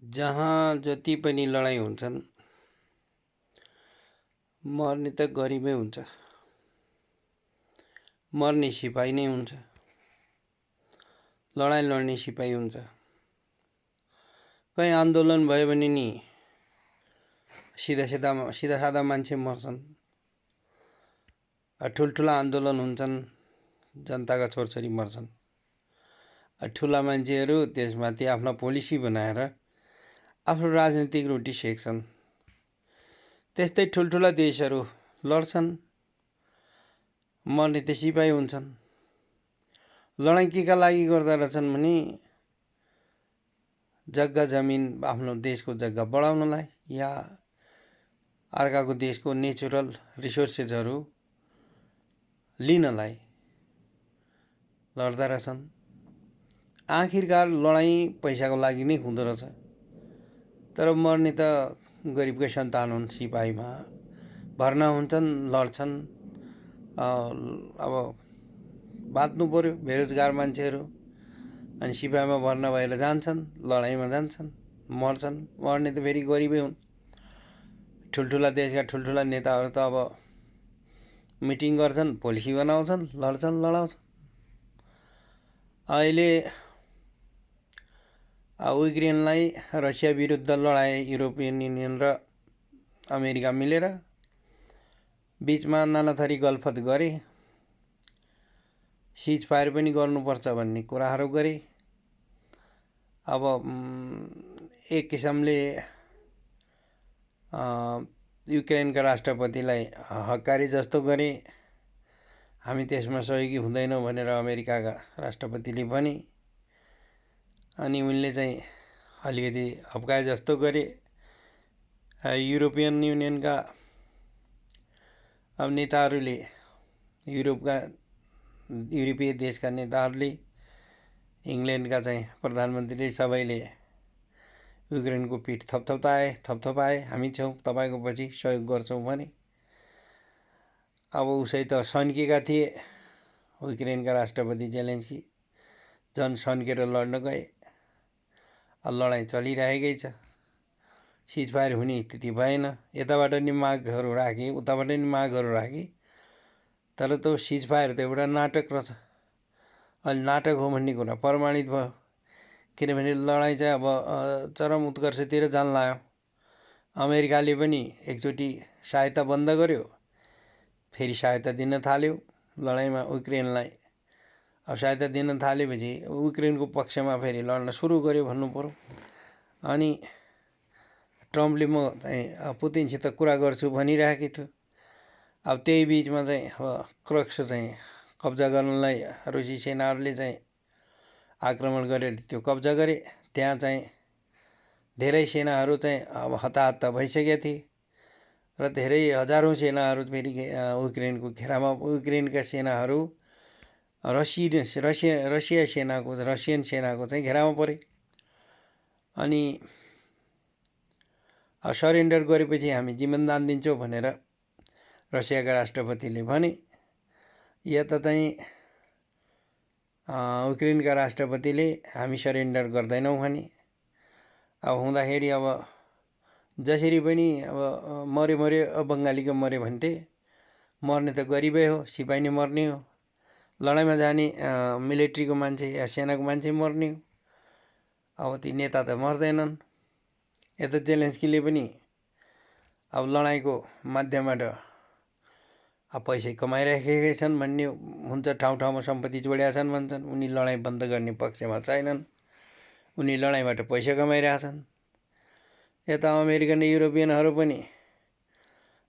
जहाँ जति पनि लडाइँ हुन्छन्, मर्ने त गरिबै हुन्छ। मर्ने सिपाही नै हुन्छ। लडाइँ लड्ने सिपाही हुन्छ। कहीँ आन्दोलन भयो भने नि सिधा सादा मान्छे मर्छन्। ठुल्ठुला आन्दोलन हुन्छन्, जनताका छोरछोरी मर्छन्। ठुला मान्छेहरू त्यसमाथि आफ्ना पोलिसी बनाएर आफ्नो राजनीतिक रोटी सेक्छन्। त्यस्तै ठुल्ठुला देशहरू लड्छन्, मर्ने त सिपाही हुन्छन्। लडाइँ केका लागि गर्दा रहेछन् भने जग्गा जमिन आफ्नो देशको जग्गा बढाउनलाई या अर्काको देशको नेचुरल रिसोर्सेसहरू लिनलाई लड्दा रहेछन्। आखिरकार लडाइँ पैसाको लागि नै हुँदो रहेछ। तर मर्ने त गरिबकै सन्तान हुन्। सिपाहीमा भर्ना हुन्छन्, लड्छन्। अब बाँच्नु पर्यो बेरोजगार मान्छेहरू, अनि सिपाहीमा भर्ना भएर जान्छन्, लडाइँमा जान्छन्, मर्छन्। मर्ने त फेरि गरिबै हुन्। ठुल्ठुला देशका ठुल्ठुला नेताहरू त अब मिटिङ गर्छन्, पोलिसी बनाउँछन्, लड्छन्, लडाउँछन्। अहिले युक्रेनलाई रसिया विरुद्ध लडाए युरोपियन युनियन र अमेरिका मिलेर। बीचमा नानाथरी गलफत गरे। सिज फायर पनि गर्नुपर्छ भन्ने कुराहरू गरे। अब एक किसिमले युक्रेनका राष्ट्रपतिलाई हकारी जस्तो गरे। हामी त्यसमा सहयोगी हुँदैनौँ भनेर अमेरिकाका राष्ट्रपतिले भने। अनि उनले चाहिँ अलिकति हप्काए जस्तो गरे। युरोपियन युनियनका अब नेताहरूले, युरोपीय देशका नेताहरूले, इङ्ल्यान्डका चाहिँ प्रधानमन्त्रीले सबैले युक्रेनको पिठ थपथपाए। हामी छौँ तपाईँको पछि, सहयोग गर्छौँ भने। अब उसै त सन्किएका थिए। युक्रेनका राष्ट्रपति जेलेन्स्की झन् सन्केर लड्न गए। लडाइँ चलिरहेकै छ। सिज फायर हुने स्थिति भएन। यताबाट नि मागहरू राखे, उताबाट नि मागहरू राखे। तर त्यो सिज फायर त एउटा नाटक रहेछ। अहिले नाटक हो भन्ने कुरा प्रमाणित भयो। किनभने लडाइँ चाहिँ अब चरम उत्कर्षतिर जान लाग्यो। अमेरिकाले पनि एकचोटि सहायता बन्द गर्यो, फेरि सहायता दिन थाल्यो लडाइँमा युक्रेनलाई। अब सहायता दिन थालेपछि युक्रेनको पक्षमा फेरि लड्न सुरु गर्यो भन्नु पर्यो। अनि ट्रम्पले म चाहिँ पुतिनसित कुरा गर्छु भनिरहेकै थियो। अब त्यही बिचमा चाहिँ अब क्रक्स चाहिँ कब्जा गर्नलाई रुसी सेनाहरूले चाहिँ आक्रमण गरेर त्यो कब्जा गरे। त्यहाँ चाहिँ धेरै सेनाहरू चाहिँ अब हताहत भइसकेका थिए र धेरै हजारौँ सेनाहरू फेरि युक्रेनको घेरामा, युक्रेनका सेनाहरू रसियन सेनाको चाहिँ घेरामा परे। अनि सरेन्डर गरेपछि हामी जीवनदान दिन्छौँ भनेर रसियाका राष्ट्रपतिले भने। यता चाहिँ युक्रेनका राष्ट्रपतिले हामी सरेन्डर गर्दैनौँ भने। अब हुँदाखेरि अब जसरी पनि अब मर्यो बङ्गालीको मर्यो भन्थे। मर्ने त गरिबै हो, सिपाही नै मर्ने हो। लडाइँमा जाने मिलिट्रीको मान्छे या सेनाको मान्छे मर्ने हो। अब ती नेता त मर्दैनन्। यता जेलेन्स्कीले पनि अब लडाइँको माध्यमबाट अब पैसा कमाइरहेकै छन् भन्ने हुन्छ। ठाउँ ठाउँमा सम्पत्ति जोडेका छन् भन्छन्। उनी लडाइँ बन्द गर्ने पक्षमा छैनन्। उनी लडाइँबाट पैसा कमाइरहेछन्। यता अमेरिकन युरोपियनहरू पनि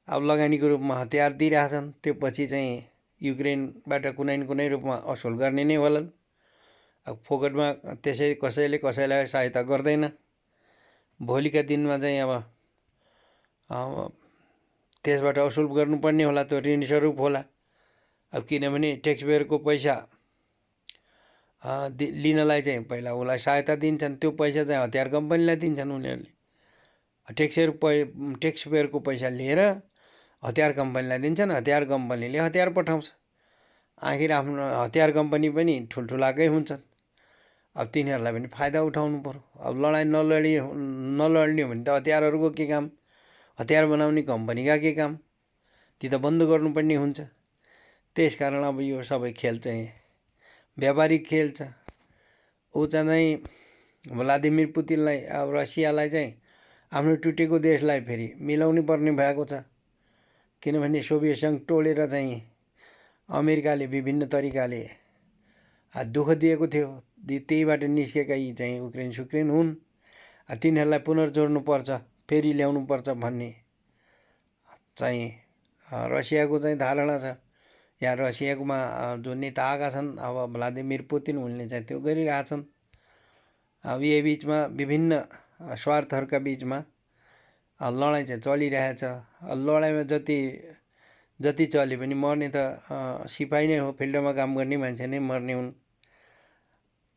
अब लगानीको रूपमा हतियार दिइरहेछन्। त्यो पछि चाहिँ युक्रेनबाट कुनै न कुनै रूपमा असुल गर्ने नै होलान्। अब फोकटमा कसैले कसैलाई सहायता गर्दैन। भोलिका दिनमा चाहिँ अब त्यसबाट असुल गर्नुपर्ने होला। त्यो ऋण स्वरूप होला। अब किनभने ट्याक्सपेयरको पैसा लिनलाई चाहिँ पहिला उसलाई सहायता दिन्छन्। त्यो पैसा चाहिँ हतियार कम्पनीलाई दिन्छन् उनीहरूले। ट्याक्सपेयरको पैसा लिएर हतियार कम्पनीलाई दिन्छन्। हतियार कम्पनीले हतियार पठाउँछ। आखिर आफ्नो हतियार कम्पनी पनि ठुल्ठुलाकै हुन्छन्। अब तिनीहरूलाई पनि फाइदा उठाउनु पर्यो। अब लडाइँ नलड्ने हो भने त हतियारहरूको के काम, हतियार बनाउने कम्पनीका के काम, ती त बन्द गर्नुपर्ने हुन्छ। त्यसकारण अब यो सबै खेल चाहिँ व्यापारिक खेल छ। ऊ चाहिँ भ्लादिमिर पुतिनलाई, अब रसियालाई चाहिँ आफ्नो टुटेको देशलाई फेरि मिलाउनु पर्ने भएको छ। किनभने सोभियत सङ्घ टोलेर चाहिँ अमेरिकाले विभिन्न तरिकाले दुःख दिएको थियो। त्यहीबाट निस्केका यी चाहिँ उक्रेन सुक्रेन हुन्। तिनीहरूलाई पुनर्जोड्नु पर्छ, फेरि ल्याउनु पर्छ भन्ने चाहिँ रसियाको चाहिँ धारणा छ। यहाँ रसियाकोमा जो नेता आएका छन्, अब भ्लादिमिर पुतिन, उनले चाहिँ त्यो गरिरहेछन्। अब यही बिचमा विभिन्न स्वार्थहरूका बिचमा लडाइँ चाहिँ चलिरहेछ। लडाइँमा जति चले पनि मर्ने त सिपाही नै हो, फिल्डमा काम गर्ने मान्छे नै मर्ने हुन्।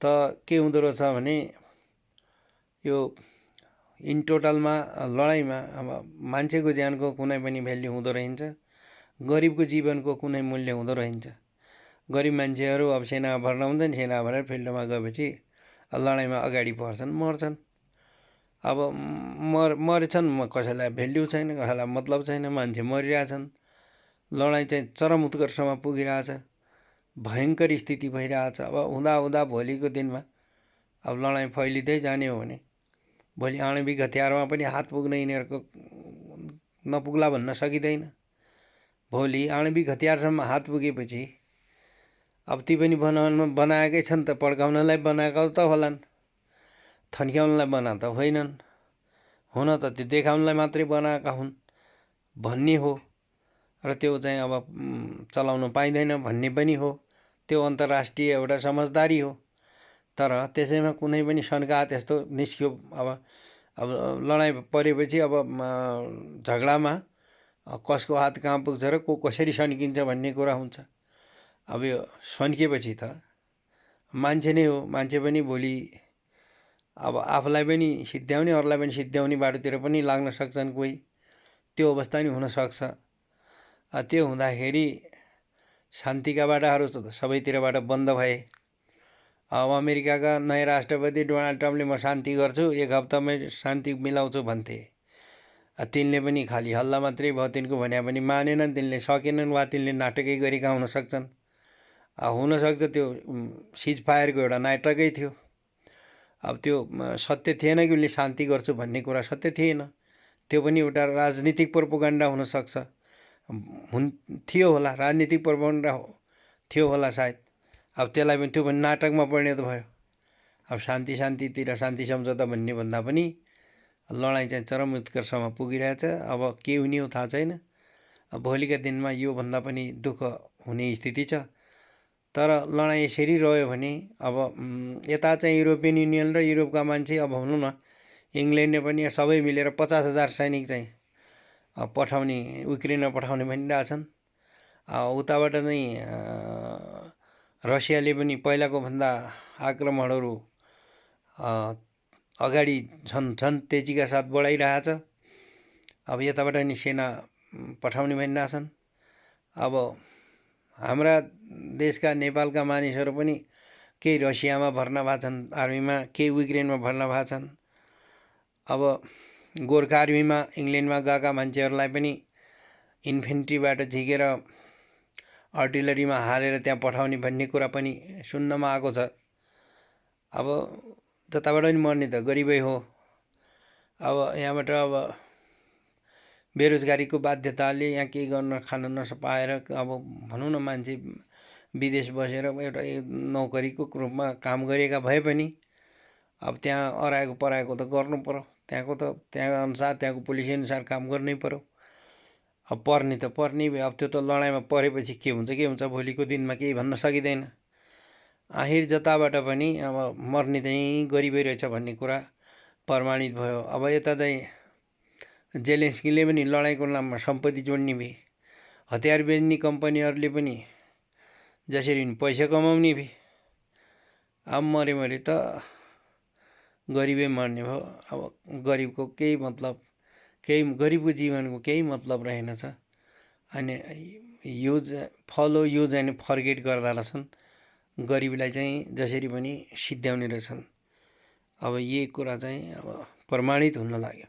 त के हुँदो रहेछ भने यो इन टोटलमा लडाइँमा अब मान्छेको ज्यानको कुनै पनि भ्याल्यु हुँदो रहन्छ, गरिबको जीवनको कुनै मूल्य हुँदो रहन्छ। गरिब मान्छेहरू अब सेना भर्ना हुन्छन्, सेना भरेर फिल्डमा गएपछि लडाइँमा अगाडि पर्छन्, मर्छन्। अब मरेछन्, कसैलाई भ्याल्यु छैन, कसैलाई मतलब छैन, मान्छे मरिरहेछन्। लडाइँ चाहिँ चरम उत्कर्षमा पुगिरहेछ, भयङ्कर स्थिति भइरहेछ। अब हुँदा भोलिको दिनमा अब लडाइँ फैलिँदै जाने हो भने भोलि आणविक हतियारमा पनि हात पुग्न यिनीहरूको नपुग्ला भन्न सकिँदैन। भोलि आणविक हतियारसम्म हात पुगेपछि अब ती पनि बनाएकै छन् त, पड्काउनलाई बनाएको त होलान्, थन्क्याउनलाई बनाएको त होइनन्। हुन त त्यो देखाउनलाई मात्रै बनाएका हुन् भन्ने हो, र त्यो चाहिँ अब चलाउन पाइँदैन भन्ने पनि हो। त्यो अन्तर्राष्ट्रिय एउटा समझदारी हो। तर त्यसैमा कुनै पनि सन्काहा त्यस्तो निस्क्यो। अब लडाइँ परेपछि अब झगडामा कसको हात कहाँ पुग्छ र को कसरी सन्किन्छ भन्ने कुरा हुन्छ। अब यो सन्किएपछि त मान्छे नै हो, मान्छे पनि भोलि अब आफूलाई पनि सिद्ध्याउने, अरूलाई पनि सिद्ध्याउने बाटोतिर पनि लाग्न सक्छन् कोही। त्यो अवस्था नि हुनसक्छ। त्यो हुँदाखेरि शान्तिका बाटाहरू सबैतिरबाट बन्द भए। अब अमेरिकाका नयाँ राष्ट्रपति डोनाल्ड ट्रम्पले म शान्ति गर्छु, एक हप्तामै शान्ति मिलाउँछु भन्थे। तिनले पनि खालि हल्ला मात्रै भयो, तिनको भने पनि मानेनन्, तिनले सकेनन्, वा तिनले नाटकै गरेका हुन सक्छन्। हुनसक्छ त्यो सिज फायरको एउटा नाटकै थियो। अब त्यो सत्य थिएन कि उनले शान्ति गर्छु भन्ने कुरा सत्य थिएन। त्यो पनि एउटा राजनीतिक प्रोपोगन्डा हुनसक्छ, थियो होला, राजनीतिक प्रोपोगन्डा थियो होला सायद। अब त्यसलाई पनि त्यो पनि नाटकमा परिणत भयो। अब शान्तितिर शान्ति सम्झौता भन्ने भन्दा पनि लडाइँ चाहिँ चरम उत्कर्षमा पुगिरहेछ। अब के हुने हो थाहा छैन। भोलिका दिनमा योभन्दा पनि दुःख हुने स्थिति छ। तर लडाइँ यसरी रह्यो भने अब यता चाहिँ युरोपियन युनियन र युरोपका मान्छे, अब भनौँ न इङ्ल्यान्डले पनि सबै मिलेर 50,000 सैनिक चाहिँ पठाउने, युक्रेनमा पठाउने भनिरहेछन्। उताबाट चाहिँ रसियाले पनि पहिलाको भन्दा आक्रमणहरू अगाडि झन् तेजीका साथ बढाइरहेछ। अब यताबाट नि सेना पठाउने भनिरहेछन्। अब हाम्रा देशका नेपालका मानिसहरू पनि केही रसियामा भर्ना भएका छन् आर्मीमा, केही युक्रेनमा भर्ना भएका छन्। अब गोर्खा आर्मीमा इङ्ल्यान्डमा गएका मान्छेहरूलाई पनि इन्फेन्ट्रीबाट झिकेर आर्टिलरीमा हालेर त्यहाँ पठाउने भन्ने कुरा पनि सुन्नमा आएको छ। अब जताबाट पनि मर्ने त गरिबै हो। अब यहाँबाट अब बेरोजगारीको बाध्यताले यहाँ केही गर्न खान नपाएर अब भनौँ न मान्छे विदेश बसेर एउटा नोकरीको रूपमा काम गरेका भए पनि अब त्यहाँ अराएको पराएको त गर्नु पर्यो। त्यहाँको त त्यहाँ अनुसार, त्यहाँको पोलिसी अनुसार काम गर्नै पर्यो। अब पर्ने त पर्ने भयो। अब त्यो त लडाइँमा परेपछि के हुन्छ भोलिको दिनमा केही भन्न सकिँदैन। आखिर जताबाट पनि अब मर्ने चाहिँ गरिबै रहेछ भन्ने कुरा प्रमाणित भयो। अब यता चाहिँ जेलेन्स्कीले पनि लडाइँको नाममा सम्पत्ति जोड्ने भए, हतियार बेच्ने कम्पनीहरूले पनि जसरी पैसा कमाउने भए। अब मरे त गरिबै मर्ने भयो। अब गरिबको केही मतलब, गरिबको जीवनको केही मतलब रहेनछ। अनि फलो युज एन्ड फर्गेट गर्दा रहेछन्। गरिबीलाई चाहिँ जसरी पनि सिद्ध्याउने रहेछन्। अब यही कुरा चाहिँ अब प्रमाणित हुन लाग्यो।